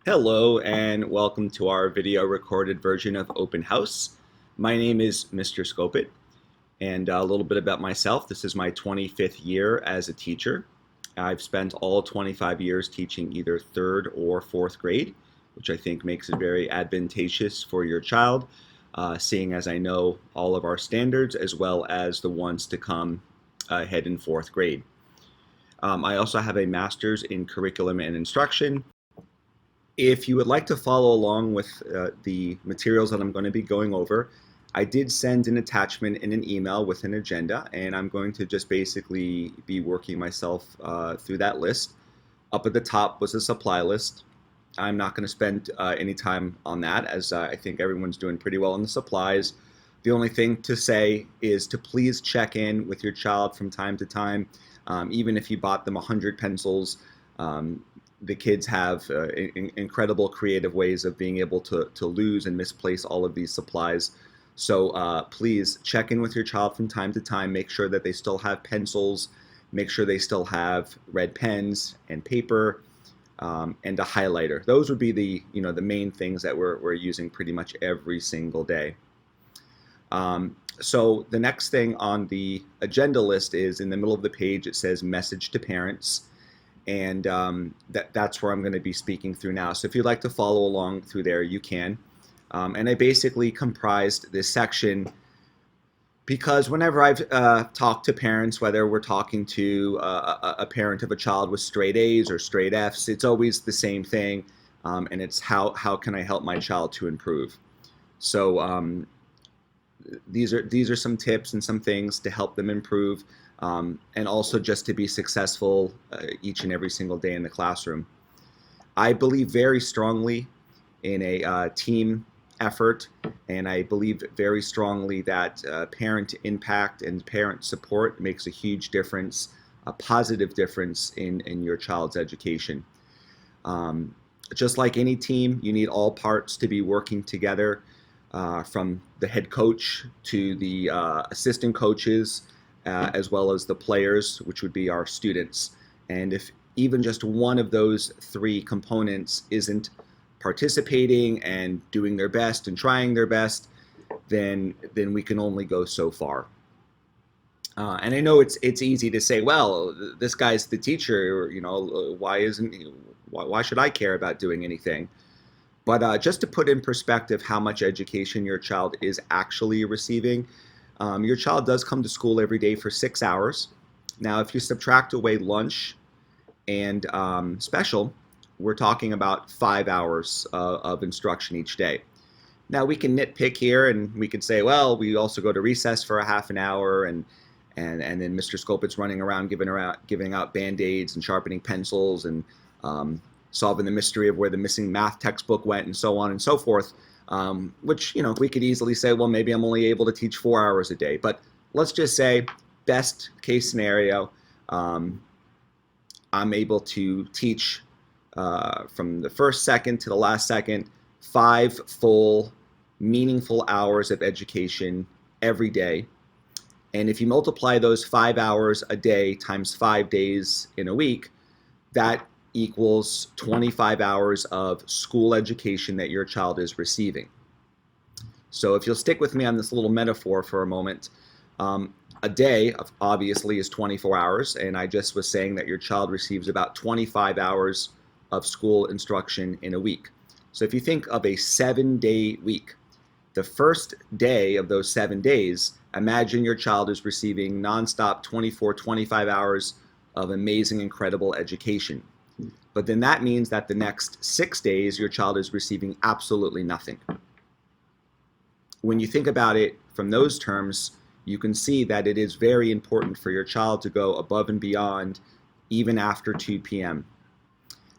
Hello and welcome to our video recorded version of Open House. My name is Mr. Scopit, and a little bit about myself. This is my 25th year as a teacher. I've spent all 25 years teaching either third or fourth grade, which I think makes it very advantageous for your child, seeing as I know all of our standards as well as the ones to come ahead in fourth grade. I also have a master's in curriculum and instruction. If you would like to follow along with the materials that I'm going to be going over, I did send an attachment in an email with an agenda, and I'm going to just basically be working myself through that list. Up at the top was a supply list. I'm not going to spend any time on that, as I think everyone's doing pretty well on the supplies. The only thing to say is to please check in with your child from time to time. Even if you bought them 100 pencils, the kids have incredible creative ways of being able to lose and misplace all of these supplies. So please check in with your child from time to time. Make sure that they still have pencils. Make sure they still have red pens and paper and a highlighter. Those would be the main things that we're using pretty much every single day. So the next thing on the agenda list is in the middle of the page. It says message to parents. And that's where I'm going to be speaking through now. So if you'd like to follow along through there, you can. And I basically comprised this section because whenever I've talked to parents, whether we're talking to a parent of a child with straight A's or straight F's, it's always the same thing, and it's how can I help my child to improve. So these are some tips and some things to help them improve. And also just to be successful each and every single day in the classroom. I believe very strongly in a team effort, and I believe very strongly that parent impact and parent support makes a huge difference, a positive difference in your child's education. Just like any team, you need all parts to be working together, from the head coach to the assistant coaches, as well as the players, which would be our students. And if even just one of those three components isn't participating and doing their best and trying their best, then we can only go so far. And I know it's easy to say, well, this guy's the teacher, why should I care about doing anything? But just to put in perspective how much education your child is actually receiving, your child does come to school every day for 6 hours. Now, if you subtract away lunch and special, we're talking about 5 hours of instruction each day. Now, we can nitpick here and we could say, well, we also go to recess for a half an hour, and then Mr. Scopit's running around giving out Band-Aids and sharpening pencils and solving the mystery of where the missing math textbook went and so on and so forth. Which, we could easily say, well, maybe I'm only able to teach 4 hours a day. But let's just say, best case scenario, I'm able to teach from the first second to the last second, 5 full, meaningful hours of education every day. And if you multiply those 5 hours a day times 5 days in a week, that equals 25 hours of school education that your child is receiving. So if you'll stick with me on this little metaphor for a moment, a day obviously is 24 hours, and I just was saying that your child receives about 25 hours of school instruction in a week. So if you think of a 7-day week, the first day of those 7 days, imagine your child is receiving nonstop 24, 25 hours of amazing, incredible education. But then that means that the next 6 days, your child is receiving absolutely nothing. When you think about it from those terms, you can see that it is very important for your child to go above and beyond even after 2 p.m.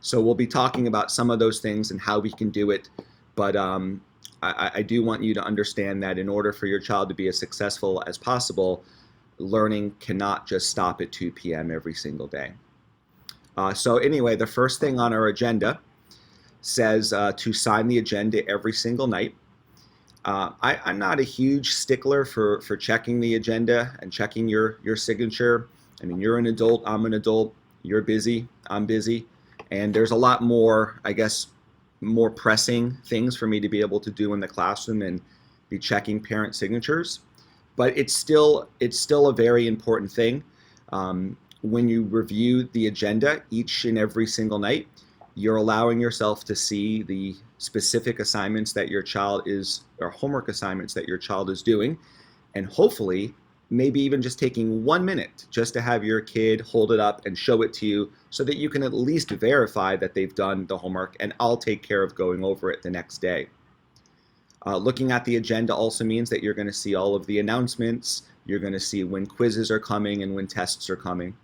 So we'll be talking about some of those things and how we can do it. But I do want you to understand that in order for your child to be as successful as possible, learning cannot just stop at 2 p.m. every single day. So anyway, the first thing on our agenda says to sign the agenda every single night. I'm not a huge stickler for checking the agenda and checking your signature. I mean, you're an adult, I'm an adult, you're busy, I'm busy, and there's a lot more, I guess, more pressing things for me to be able to do in the classroom and be checking parent signatures. But it's still a very important thing. When you review the agenda each and every single night, you're allowing yourself to see the specific assignments that your child is, or homework assignments that your child is doing, and hopefully maybe even just taking 1 minute just to have your kid hold it up and show it to you so that you can at least verify that they've done the homework, and I'll take care of going over it the next day. Looking at the agenda also means that you're going to see all of the announcements, you're going to see when quizzes are coming and when tests are coming.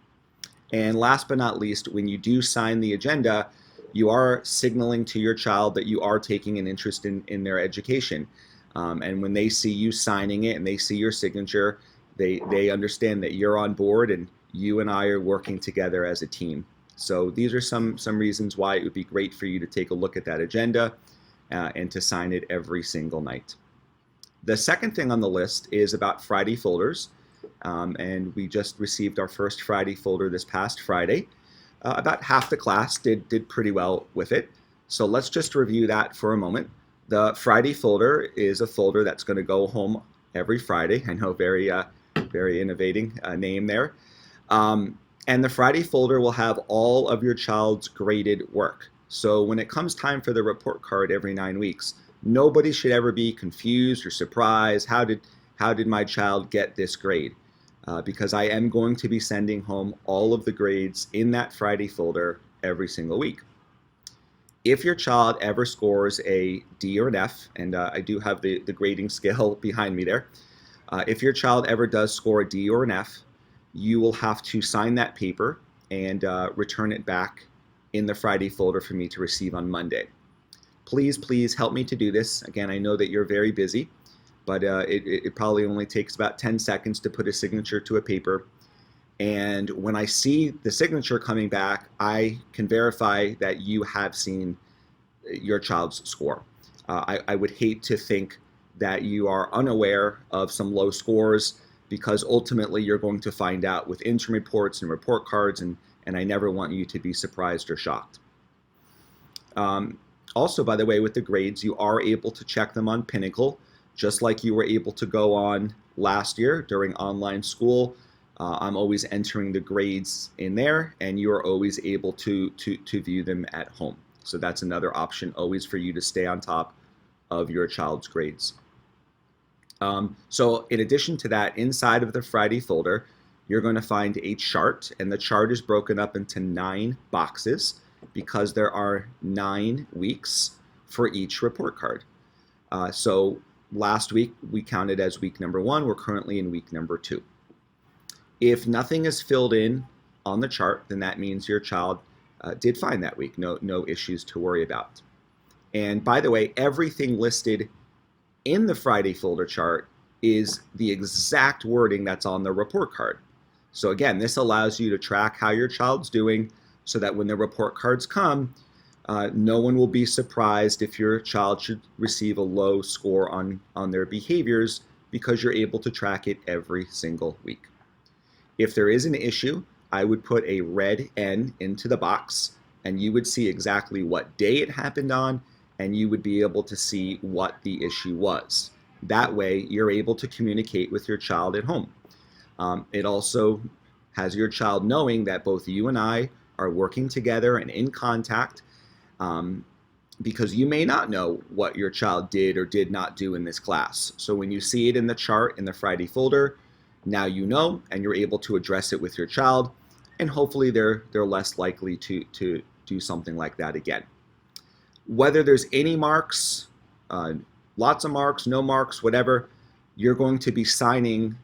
And last but not least, when you do sign the agenda, you are signaling to your child that you are taking an interest in their education. And when they see you signing it and they see your signature, they understand that you're on board and you and I are working together as a team. So these are some reasons why it would be great for you to take a look at that agenda and to sign it every single night. The second thing on the list is about Friday folders. And we just received our first Friday folder this past Friday. About half the class did pretty well with it. So let's just review that for a moment. The Friday folder is a folder that's going to go home every Friday. I know, very innovating name there. And the Friday folder will have all of your child's graded work. So when it comes time for the report card every 9 weeks, nobody should ever be confused or surprised. How did my child get this grade? Because I am going to be sending home all of the grades in that Friday folder every single week. If your child ever scores a D or an F, and I do have the grading scale behind me there, if your child ever does score a D or an F, you will have to sign that paper and return it back in the Friday folder for me to receive on Monday. Please help me to do this. Again, I know that you're very busy, but it probably only takes about 10 seconds to put a signature to a paper. And when I see the signature coming back, I can verify that you have seen your child's score. I would hate to think that you are unaware of some low scores, because ultimately you're going to find out with interim reports and report cards, and I never want you to be surprised or shocked. Also, by the way, with the grades, you are able to check them on Pinnacle, just like you were able to go on last year during online school. I'm always entering the grades in there, and you are always able to view them at home. So that's another option always for you to stay on top of your child's grades. So in addition to that, inside of the Friday folder, you're going to find a chart, and the chart is broken up into 9 boxes because there are 9 weeks for each report card. So last week we counted as week number 1. We're currently in week number 2. If nothing is filled in on the chart, then that means your child did fine that week. No issues to worry about. And by the way, everything listed in the Friday folder chart is the exact wording that's on the report card. So again, this allows you to track how your child's doing so that when the report cards come, no one will be surprised if your child should receive a low score on their behaviors, because you're able to track it every single week. If there is an issue, I would put a red N into the box, and you would see exactly what day it happened on, and you would be able to see what the issue was. That way, you're able to communicate with your child at home. It also has your child knowing that both you and I are working together and in contact, because you may not know what your child did or did not do in this class. So when you see it in the chart in the Friday folder, now you know, and you're able to address it with your child, and hopefully they're less likely to do something like that again. Whether there's any marks, lots of marks, no marks, whatever, you're going to be signing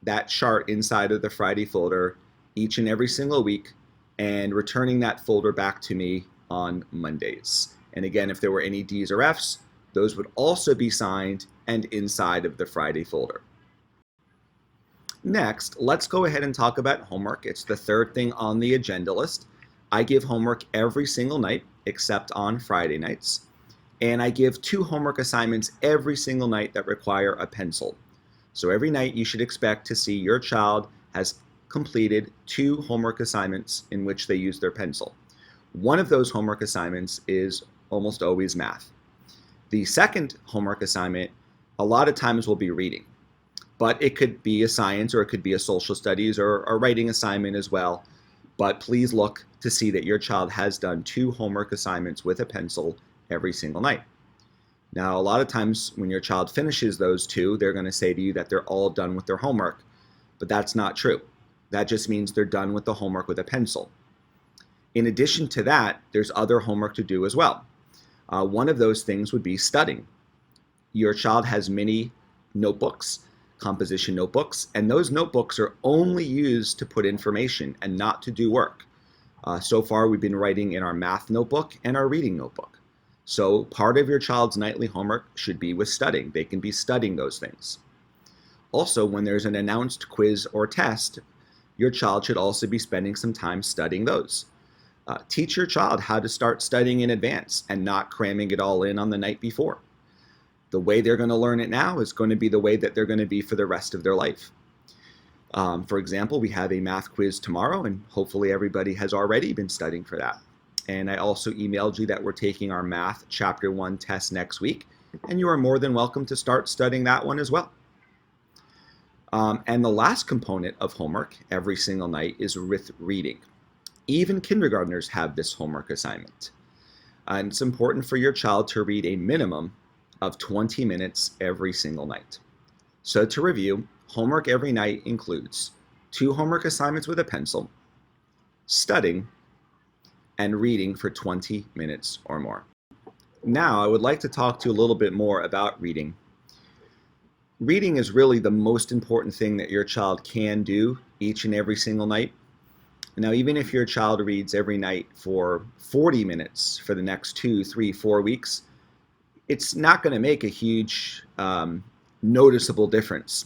that chart inside of the Friday folder each and every single week and returning that folder back to me on Mondays. And again, if there were any D's or F's, those would also be signed and inside of the Friday folder. Next, let's go ahead and talk about homework. It's the third thing on the agenda list. I give homework every single night except on Friday nights. And I give 2 homework assignments every single night that require a pencil. So every night you should expect to see your child has completed 2 homework assignments in which they use their pencil. One of those homework assignments is almost always math. The second homework assignment, a lot of times will be reading, but it could be a science or it could be a social studies or a writing assignment as well. But please look to see that your child has done 2 homework assignments with a pencil every single night. Now, a lot of times when your child finishes those 2, they're going to say to you that they're all done with their homework, but that's not true. That just means they're done with the homework with a pencil. In addition to that, there's other homework to do as well. One of those things would be studying. Your child has many notebooks, composition notebooks, and those notebooks are only used to put information and not to do work. So far, we've been writing in our math notebook and our reading notebook. So part of your child's nightly homework should be with studying. They can be studying those things. Also, when there's an announced quiz or test, your child should also be spending some time studying those. Teach your child how to start studying in advance and not cramming it all in on the night before. The way they're going to learn it now is going to be the way that they're going to be for the rest of their life. For example, we have a math quiz tomorrow, and hopefully everybody has already been studying for that. And I also emailed you that we're taking our math chapter 1 test next week, and you are more than welcome to start studying that one as well. And the last component of homework every single night is with reading. Even kindergartners have this homework assignment. And it's important for your child to read a minimum of 20 minutes every single night. So to review, homework every night includes 2 homework assignments with a pencil, studying, and reading for 20 minutes or more. Now, I would like to talk to you a little bit more about reading. Reading is really the most important thing that your child can do each and every single night. Now, even if your child reads every night for 40 minutes for the next 2, 3, 4 weeks, it's not going to make a huge noticeable difference.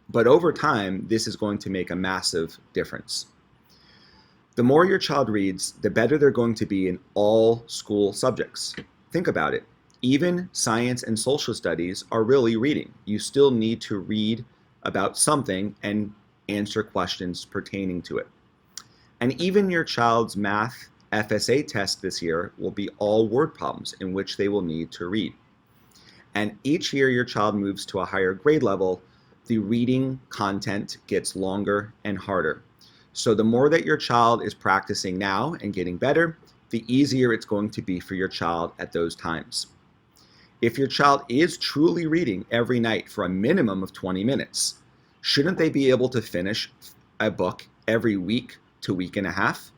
But over time, this is going to make a massive difference. The more your child reads, the better they're going to be in all school subjects. Think about it. Even science and social studies are really reading. You still need to read about something and answer questions pertaining to it. And even your child's math FSA test this year will be all word problems in which they will need to read. And each year your child moves to a higher grade level, the reading content gets longer and harder. So the more that your child is practicing now and getting better, the easier it's going to be for your child at those times. If your child is truly reading every night for a minimum of 20 minutes, shouldn't they be able to finish a book every week to week and a half?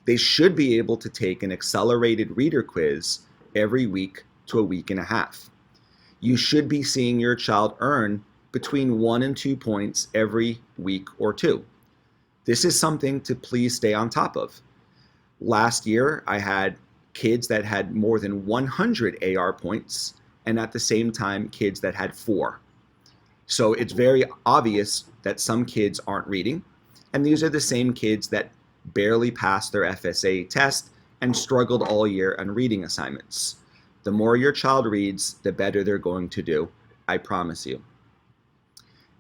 They should be able to take an accelerated reader quiz every week to a week and a half. You should be seeing your child earn between 1 and 2 points every week or 2. This is something to please stay on top of. Last year, I had kids that had more than 100 AR points, and at the same time, kids that had 4. So it's very obvious that some kids aren't reading, and these are the same kids that barely passed their FSA test and struggled all year on reading assignments. The more your child reads, the better they're going to do, I promise you.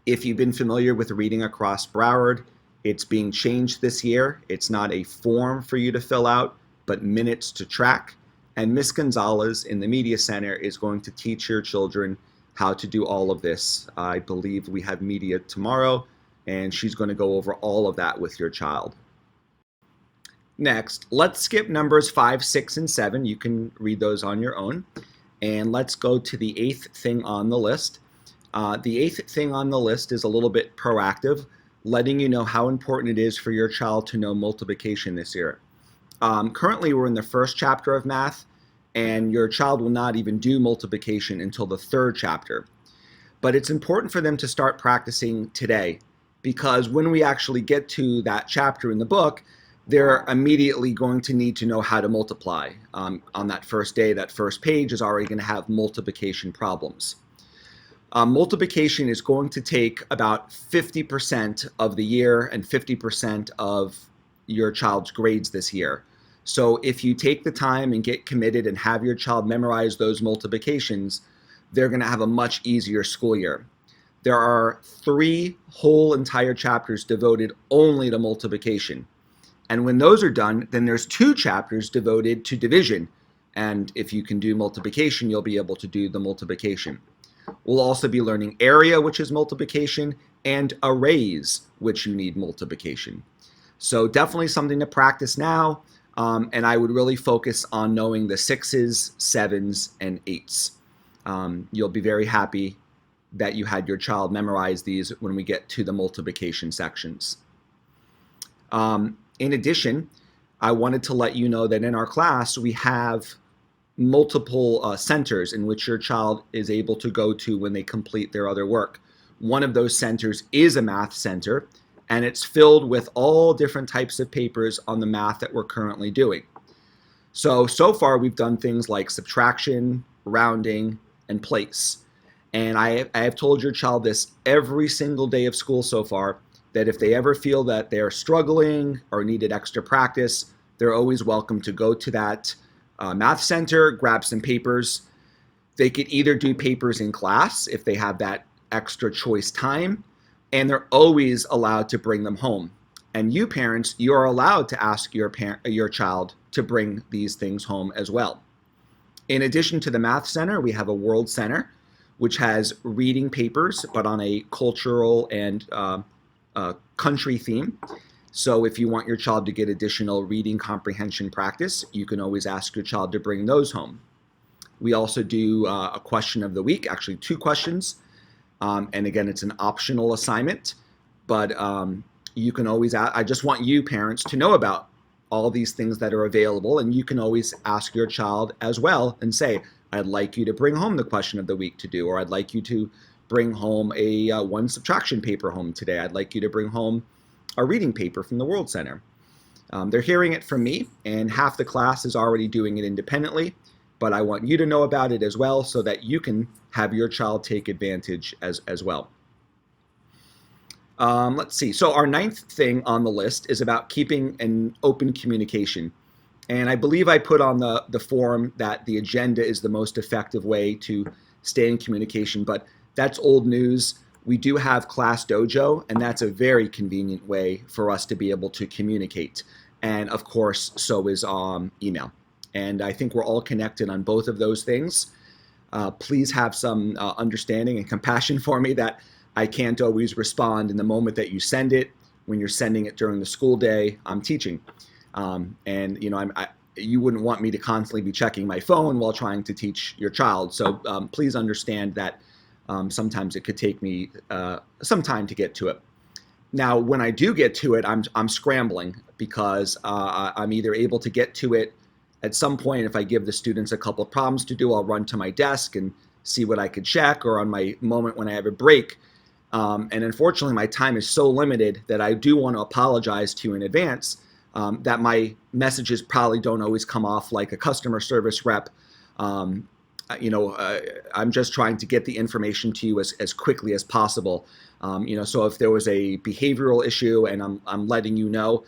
If you've been familiar with Reading Across Broward, it's being changed this year. It's not a form for you to fill out, but minutes to track. And Miss Gonzalez in the Media Center is going to teach your children how to do all of this. I believe we have media tomorrow, and she's going to go over all of that with your child. Next, let's skip numbers 5, 6, and 7. You can read those on your own. And let's go to the 8th thing on the list. The 8th thing on the list is a little bit proactive, letting you know how important it is for your child to know multiplication this year. Currently, we're in the 1st chapter of math, and your child will not even do multiplication until the 3rd chapter. But it's important for them to start practicing today, because when we actually get to that chapter in the book, they're immediately going to need to know how to multiply. On that first day, that first page is already going to have multiplication problems. Multiplication is going to take about 50% of the year and 50% of your child's grades this year. So if you take the time and get committed and have your child memorize those multiplications, they're going to have a much easier school year. There are 3 whole entire chapters devoted only to multiplication. And when those are done, then there's 2 chapters devoted to division. And if you can do multiplication, you'll be able to do the multiplication. We'll also be learning area, which is multiplication, and arrays, which you need multiplication. So definitely something to practice now. And I would really focus on knowing the 6s, 7s, and 8s. You'll be very happy that you had your child memorize these when we get to the multiplication sections. In addition, I wanted to let you know that in our class we have multiple centers in which your child is able to go to when they complete their other work. One of those centers is a math center, and it's filled with all different types of papers on the math that we're currently doing. So far we've done things like subtraction, rounding, and place. And I have told your child this every single day of school so far, that if they ever feel that they're struggling or needed extra practice, they're always welcome to go to that math center, grab some papers. They could either do papers in class if they have that extra choice time, and they're always allowed to bring them home. And you parents, you are allowed to ask your child to bring these things home as well. In addition to the Math Center, we have a World Center, which has reading papers, but on a cultural and country theme. So if you want your child to get additional reading comprehension practice, you can always ask your child to bring those home. We also do a question of the week, actually 2 questions. And again, it's an optional assignment, but you can always I just want you parents to know about all these things that are available, and you can always ask your child as well and say, I'd like you to bring home the question of the week to do, or I'd like you to bring home a one subtraction paper home today. I'd like you to bring home a reading paper from the World Center. They're hearing it from me, and half the class is already doing it independently, but I want you to know about it as well so that you can have your child take advantage as well. Let's see. So our 9th thing on the list is about keeping an open communication. And I believe I put on the forum that the agenda is the most effective way to stay in communication, but that's old news. We do have Class Dojo, and that's a very convenient way for us to be able to communicate. And of course, so is email. And I think we're all connected on both of those things. Please have some understanding and compassion for me that I can't always respond in the moment that you send it. When you're sending it during the school day, I'm teaching. And you know, you wouldn't want me to constantly be checking my phone while trying to teach your child. So please understand that sometimes it could take me some time to get to it. Now, when I do get to it, I'm scrambling because I'm either able to get to it at some point. If I give the students a couple of problems to do, I'll run to my desk and see what I could check, or on my moment when I have a break. And unfortunately, my time is so limited that I do want to apologize to you in advance that my messages probably don't always come off like a customer service rep. You know, I'm just trying to get the information to you as quickly as possible. You know, so if there was a behavioral issue and I'm letting you know,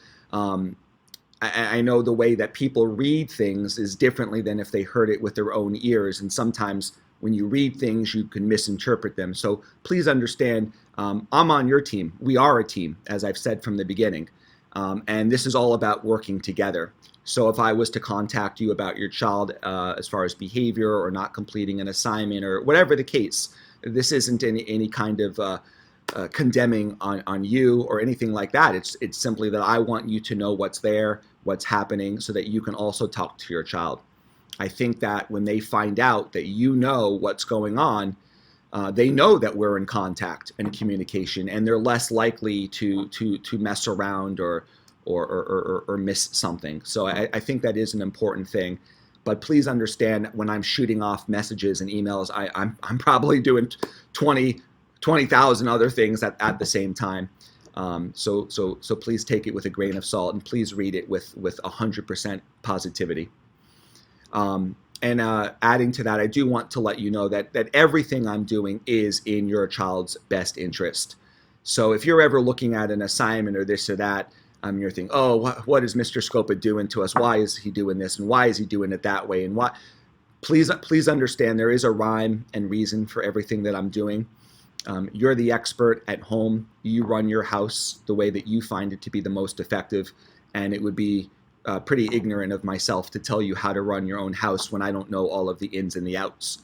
I know the way that people read things is differently than if they heard it with their own ears. And sometimes when you read things, you can misinterpret them. So please understand, I'm on your team. We are a team, as I've said from the beginning. And this is all about working together. So if I was to contact you about your child as far as behavior or not completing an assignment or whatever the case, this isn't any kind of condemning on you or anything like that. It's simply that I want you to know what's there, what's happening, so that you can also talk to your child. I think that when they find out that you know what's going on, they know that we're in contact and communication, and they're less likely to mess around or miss something. So I think that is an important thing. But please understand, when I'm shooting off messages and emails, I'm probably doing 20,000 other things at the same time. So please take it with a grain of salt, and please read it with 100% positivity. And adding to that, I do want to let you know that everything I'm doing is in your child's best interest. So if you're ever looking at an assignment or this or that, you're thinking, oh, what is Mr. Scopa doing to us? Why is he doing this? And why is he doing it that way? And why? Please understand there is a rhyme and reason for everything that I'm doing. You're the expert at home. You run your house the way that you find it to be the most effective. And it would be pretty ignorant of myself to tell you how to run your own house when I don't know all of the ins and the outs.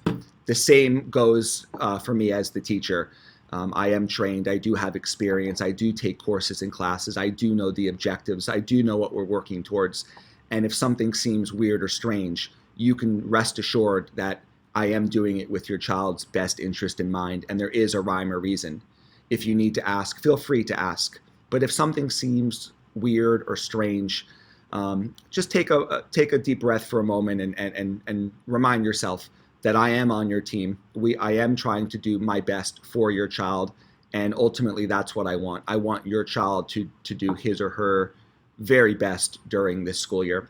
The same goes for me as the teacher. I am trained, I do have experience, I do take courses and classes, I do know the objectives, I do know what we're working towards. And if something seems weird or strange, you can rest assured that I am doing it with your child's best interest in mind, and there is a rhyme or reason. If you need to ask, feel free to ask. But if something seems weird or strange, just take a deep breath for a moment and remind yourself that I am on your team. I am trying to do my best for your child, and ultimately that's what I want. I want your child to do his or her very best during this school year.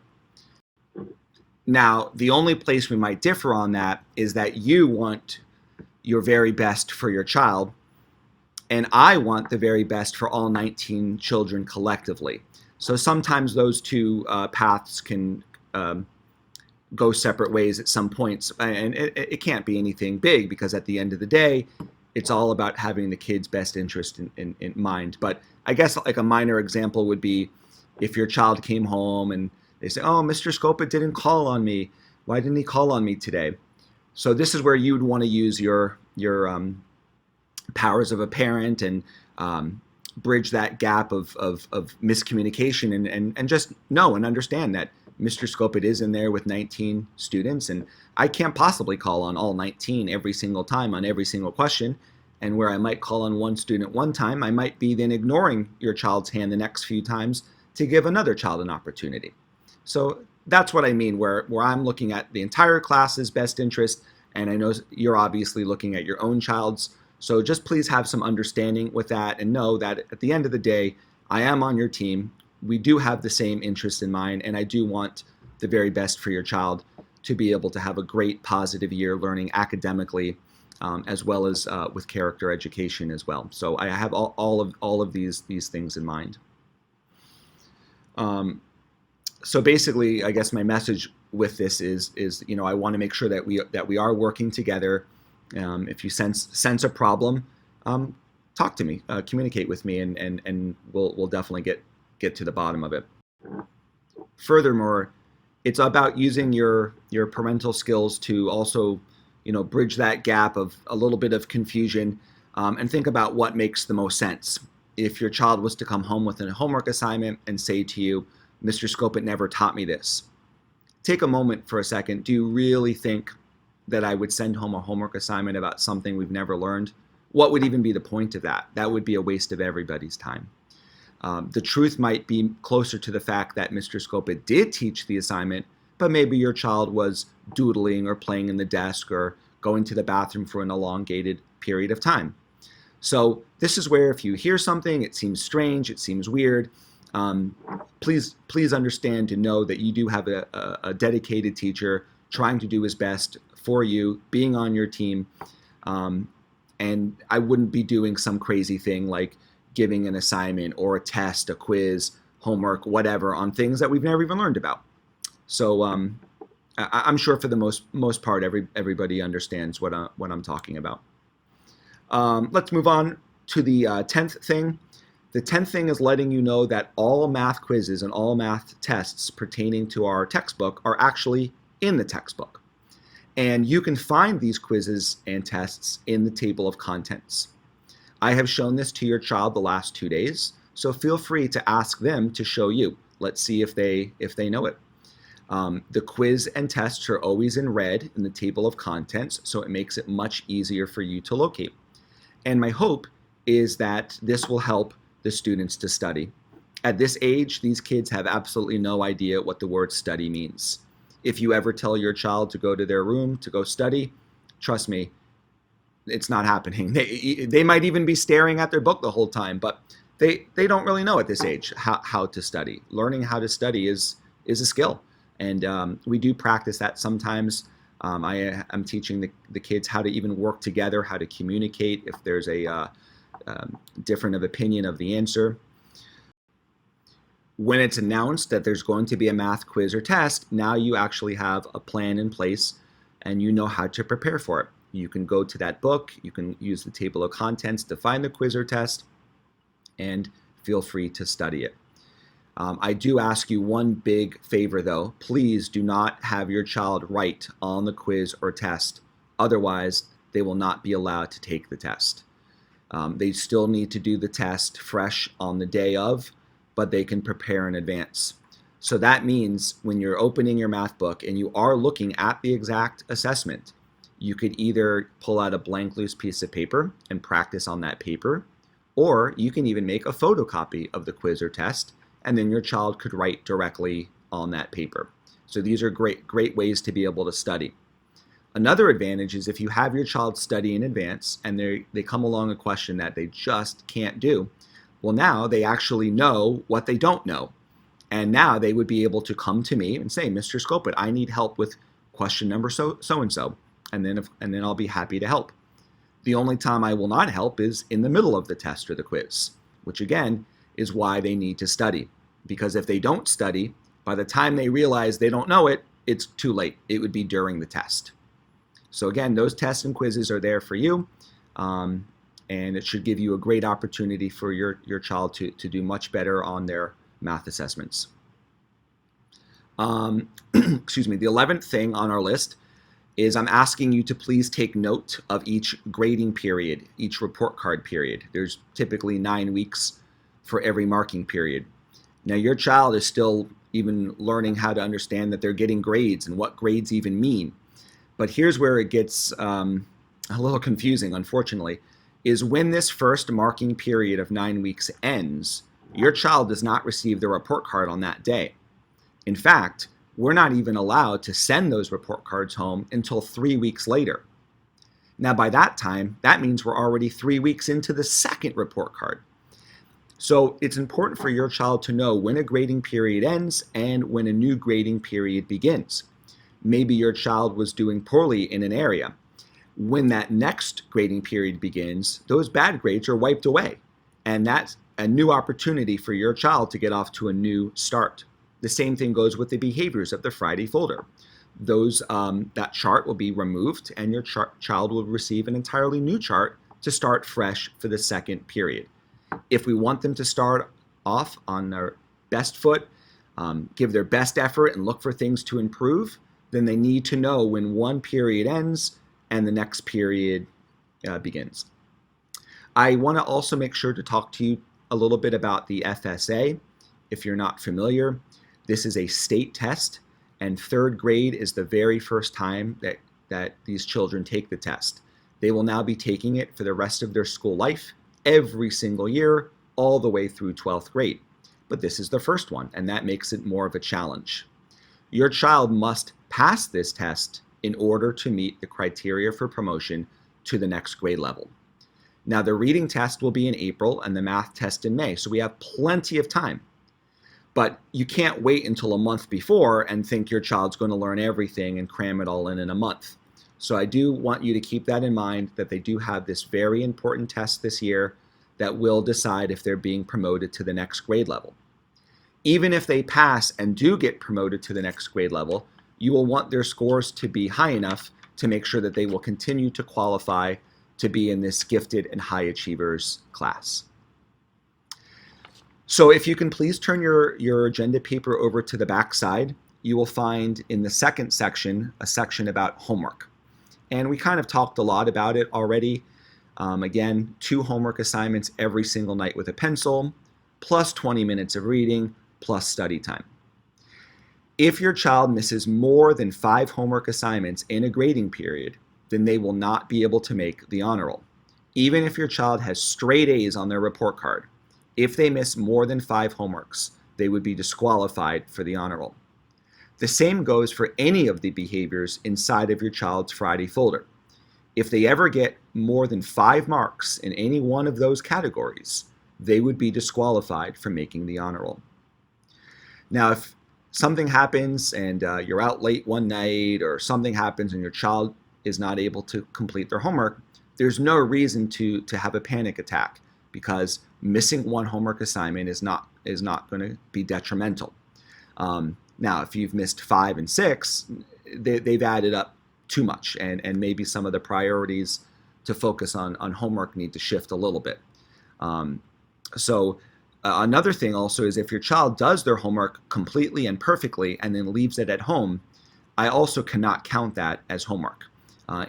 Now, the only place we might differ on that is that you want your very best for your child, and I want the very best for all 19 children collectively. So sometimes those two paths can go separate ways at some points, and it can't be anything big, because at the end of the day, it's all about having the kid's best interest in mind. But I guess like a minor example would be if your child came home and they say, "Oh, Mr. Scopa didn't call on me. Why didn't he call on me today?" So this is where you would want to use your powers of a parent and bridge that gap of miscommunication and just know and understand that Mr. Scopa is in there with 19 students, and I can't possibly call on all 19 every single time on every single question. And where I might call on one student one time, I might be then ignoring your child's hand the next few times to give another child an opportunity. So that's what I mean, where I'm looking at the entire class's best interest, and I know you're obviously looking at your own child's. So just please have some understanding with that, and know that at the end of the day, I am on your team. We do have the same interest in mind, and I do want the very best for your child to be able to have a great positive year learning academically, as well as with character education as well. So I have all of these things in mind. So basically, I guess my message with this is I want to make sure that we are working together. If you sense a problem, talk to me, communicate with me, and we'll definitely get to the bottom of it. Furthermore, it's about using your parental skills to also bridge that gap of a little bit of confusion, and think about what makes the most sense. If your child was to come home with a homework assignment and say to you, "Mr. Scopa never taught me this," take a moment for a second. Do you really think that I would send home a homework assignment about something we've never learned? What would even be the point of that? That would be a waste of everybody's time. The truth might be closer to the fact that Mr. Scopa did teach the assignment, but maybe your child was doodling or playing in the desk or going to the bathroom for an elongated period of time. So this is where if you hear something, it seems strange, it seems weird, please understand to know that you do have a dedicated teacher trying to do his best for you, being on your team, and I wouldn't be doing some crazy thing like giving an assignment or a test, a quiz, homework, whatever, on things that we've never even learned about. So I'm sure for the most part, everybody understands what I'm talking about. Let's move on to the 10th thing. The 10th thing is letting you know that all math quizzes and all math tests pertaining to our textbook are actually in the textbook. And you can find these quizzes and tests in the table of contents. I have shown this to your child the last 2 days, so feel free to ask them to show you. Let's see if they know it. The quiz and tests are always in red in the table of contents, so it makes it much easier for you to locate. And my hope is that this will help the students to study. At this age, these kids have absolutely no idea what the word study means. If you ever tell your child to go to their room to go study, trust me, it's not happening. They might even be staring at their book the whole time, but they don't really know at this age how to study. Learning how to study is a skill, and we do practice that sometimes. I'm teaching the kids how to even work together, how to communicate if there's a different of opinion of the answer. When it's announced that there's going to be a math quiz or test, now you actually have a plan in place and you know how to prepare for it. You can go to that book, you can use the table of contents to find the quiz or test, and feel free to study it. I do ask you one big favor though. Please do not have your child write on the quiz or test. Otherwise, they will not be allowed to take the test. They still need to do the test fresh on the day of, but they can prepare in advance. So that means when you're opening your math book and you are looking at the exact assessment, you could either pull out a blank loose piece of paper and practice on that paper, or you can even make a photocopy of the quiz or test, and then your child could write directly on that paper. So these are great ways to be able to study. Another advantage is if you have your child study in advance and they come along a question that they just can't do, well, now they actually know what they don't know. And now they would be able to come to me and say, Mr. Scopit, I need help with question number so-and-so. And then I'll be happy to help. The only time I will not help is in the middle of the test or the quiz, which again is why they need to study. Because if they don't study, by the time they realize they don't know it, it's too late. It would be during the test. So again, those tests and quizzes are there for you, and it should give you a great opportunity for your child to do much better on their math assessments. Excuse me, the 11th thing on our list is I'm asking you to please take note of each grading period, each report card period. There's typically 9 weeks for every marking period. Now your child is still even learning how to understand that they're getting grades and what grades even mean. But here's where it gets a little confusing, unfortunately, is when this first marking period of 9 weeks ends, your child does not receive the report card on that day. In fact, we're not even allowed to send those report cards home until 3 weeks later. Now, by that time, that means we're already 3 weeks into the second report card. So it's important for your child to know when a grading period ends and when a new grading period begins. Maybe your child was doing poorly in an area. When that next grading period begins, those bad grades are wiped away. And that's a new opportunity for your child to get off to a new start. The same thing goes with the behaviors of the Friday folder. That chart will be removed and your child will receive an entirely new chart to start fresh for the second period. If we want them to start off on their best foot, give their best effort and look for things to improve, then they need to know when one period ends and the next period begins. I want to also make sure to talk to you a little bit about the FSA. If you're not familiar, this is a state test, and third grade is the very first time that these children take the test. They will now be taking it for the rest of their school life, every single year, all the way through 12th grade. But this is the first one, and that makes it more of a challenge. Your child must pass this test in order to meet the criteria for promotion to the next grade level. Now, the reading test will be in April and the math test in May, so we have plenty of time. But you can't wait until a month before and think your child's going to learn everything and cram it all in a month. So I do want you to keep that in mind, that they do have this very important test this year that will decide if they're being promoted to the next grade level. Even if they pass and do get promoted to the next grade level, you will want their scores to be high enough to make sure that they will continue to qualify to be in this gifted and high achievers class. So if you can please turn your agenda paper over to the back side, you will find in the second section a section about homework. And we kind of talked a lot about it already. Again, 2 homework assignments every single night with a pencil, plus 20 minutes of reading, plus study time. If your child misses more than 5 homework assignments in a grading period, then they will not be able to make the honor roll. Even if your child has straight A's on their report card, if they miss more than 5 homeworks, they would be disqualified for the honor roll. The same goes for any of the behaviors inside of your child's Friday folder. If they ever get more than 5 marks in any one of those categories, they would be disqualified from making the honor roll. Now, if something happens and you're out late one night, or something happens and your child is not able to complete their homework, there's no reason to have a panic attack, because missing 1 homework assignment is not going to be detrimental. Now, if you've missed 5 and 6, they've added up too much, and maybe some of the priorities to focus on homework need to shift a little bit. So Another thing also is if your child does their homework completely and perfectly and then leaves it at home, I also cannot count that as homework.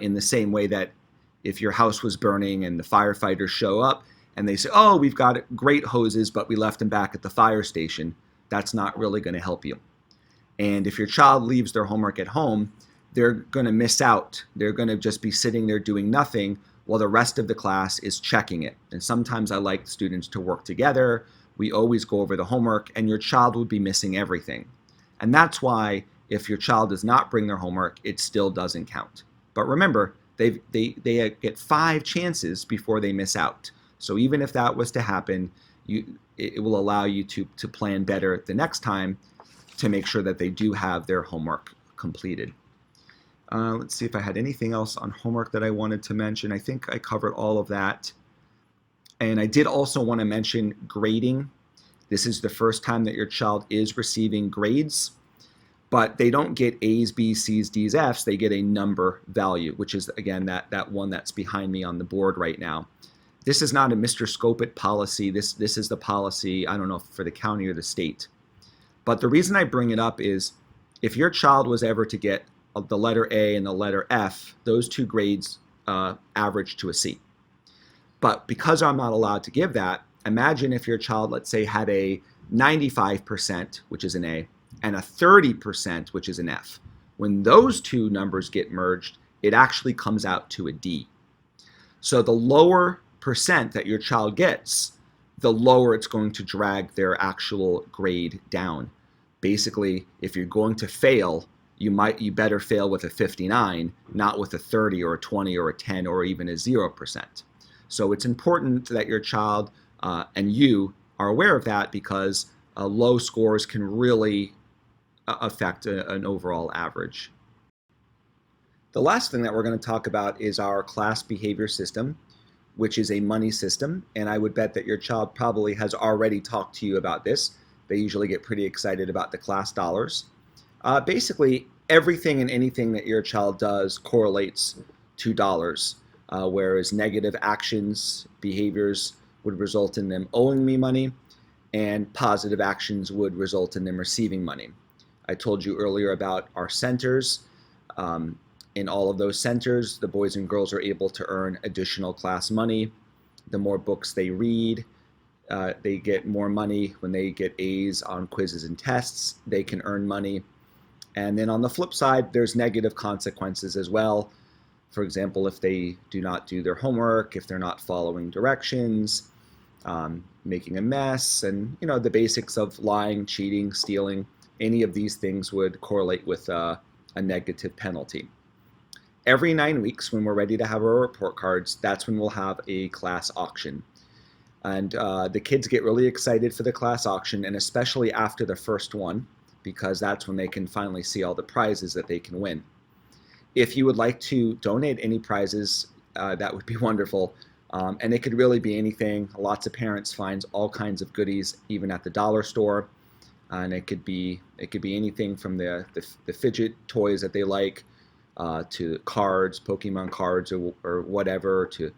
In the same way that if your house was burning and the firefighters show up and they say, oh, we've got great hoses, but we left them back at the fire station, that's not really going to help you. And if your child leaves their homework at home, they're going to miss out. They're going to just be sitting there doing nothing while the rest of the class is checking it. And sometimes I like students to work together. We always go over the homework, and your child would be missing everything. And that's why if your child does not bring their homework, it still doesn't count. But remember, they get 5 chances before they miss out. So even if that was to happen, it will allow you to plan better the next time to make sure that they do have their homework completed. Let's see if I had anything else on homework that I wanted to mention. I think I covered all of that. And I did also want to mention grading. This is the first time that your child is receiving grades, but they don't get A's, B's, C's, D's, F's. They get a number value, which is, again, that one that's behind me on the board right now. This is not a Mr. Scope-It policy. This is the policy, I don't know, for the county or the state. But the reason I bring it up is if your child was ever to get the letter A and the letter F, those 2 grades average to a C. But because I'm not allowed to give that, imagine if your child, let's say, had a 95%, which is an A, and a 30%, which is an F. When those 2 numbers get merged, it actually comes out to a D. So the lower percent that your child gets, the lower it's going to drag their actual grade down. Basically, if you're going to fail, you better fail with a 59, not with a 30 or a 20 or a 10 or even a 0%. So it's important that your child and you are aware of that, because low scores can really affect an overall average. The last thing that we're going to talk about is our class behavior system, which is a money system, and I would bet that your child probably has already talked to you about this. They usually get pretty excited about the class dollars. Basically, everything and anything that your child does correlates to dollars, whereas negative actions, behaviors would result in them owing me money, and positive actions would result in them receiving money. I told you earlier about our centers. In all of those centers, the boys and girls are able to earn additional class money. The more books they read, they get more money. When they get A's on quizzes and tests, they can earn money. And then on the flip side, there's negative consequences as well. For example, if they do not do their homework, if they're not following directions, making a mess, and the basics of lying, cheating, stealing, any of these things would correlate with a negative penalty. Every 9 weeks, when we're ready to have our report cards, that's when we'll have a class auction. And the kids get really excited for the class auction, and especially after the first one, because that's when they can finally see all the prizes that they can win. If you would like to donate any prizes, that would be wonderful. And it could really be anything. Lots of parents find all kinds of goodies, even at the dollar store. And it could be anything from the fidget toys that they like, to cards, Pokemon cards or whatever, to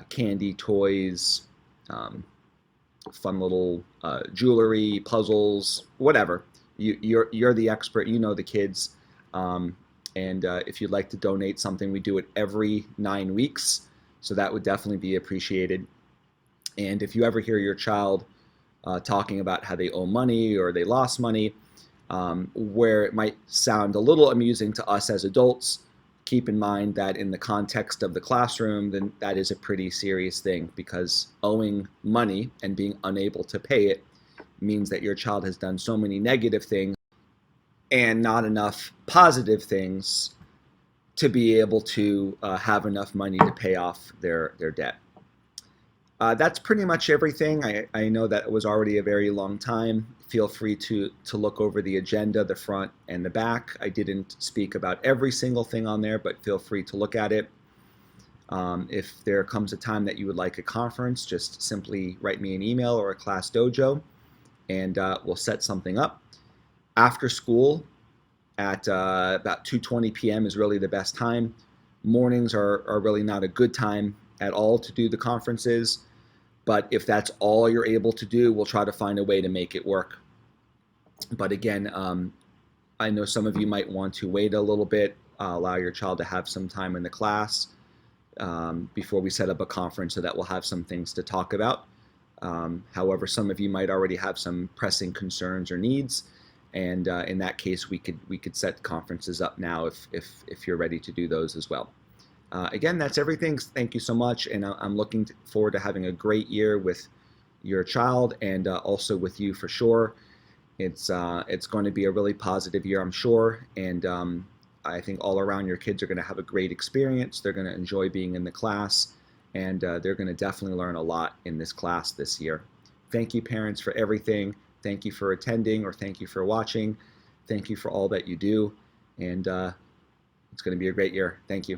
candy, toys, fun little jewelry, puzzles, whatever. You're the expert. You know the kids. And if you'd like to donate something, we do it every 9 weeks. So that would definitely be appreciated. And if you ever hear your child talking about how they owe money or they lost money, where it might sound a little amusing to us as adults, keep in mind that in the context of the classroom, then that is a pretty serious thing, because owing money and being unable to pay it means that your child has done so many negative things and not enough positive things to be able to have enough money to pay off their debt. That's pretty much everything. I know that it was already a very long time. Feel free to look over the agenda, the front and the back. I didn't speak about every single thing on there, but feel free to look at it. If there comes a time that you would like a conference, just simply write me an email or a class dojo, and we'll set something up. After school at about 2:20 p.m. is really the best time. Mornings are really not a good time at all to do the conferences. But if that's all you're able to do, we'll try to find a way to make it work. But again, I know some of you might want to wait a little bit, allow your child to have some time in the class before we set up a conference so that we'll have some things to talk about. However, some of you might already have some pressing concerns or needs, and in that case, we could set conferences up now if you're ready to do those as well. Again, that's everything. Thank you so much, and I'm looking forward to having a great year with your child and also with you for sure. It's going to be a really positive year, I'm sure, and I think all around your kids are going to have a great experience. They're going to enjoy being in the class, and they're going to definitely learn a lot in this class this year. Thank you, parents, for everything. Thank you for attending, or thank you for watching. Thank you for all that you do, and it's going to be a great year. Thank you.